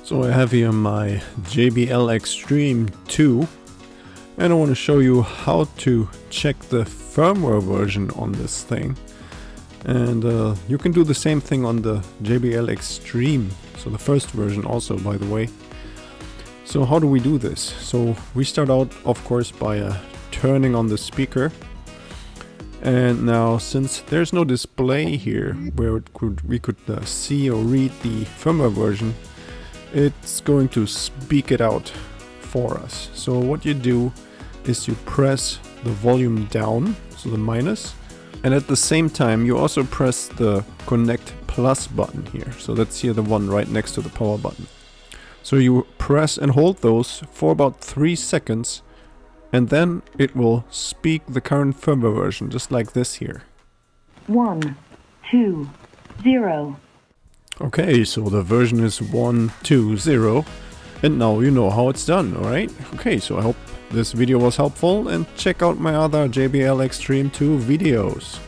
So I have here my JBL XTREME 2 and I want to show you how to check the firmware version on this thing. And you can do the same thing on the JBL XTREME, so the first version also, by the way. So how do we do this? So we start out, of course, by turning on the speaker. And now, since there's no display here where we could see or read the firmware version, it's going to speak it out for us. So what you do is you press the volume down, so the minus, and at the same time you also press the connect plus button here. So that's here the one right next to the power button. So you press and hold those for about 3 seconds, and then it will speak the current firmware version, just like this here. 1, 2, 0. Okay, so the version is 120, and now you know how it's done, alright? Okay, so I hope this video was helpful, and check out my other JBL XTREME2 videos.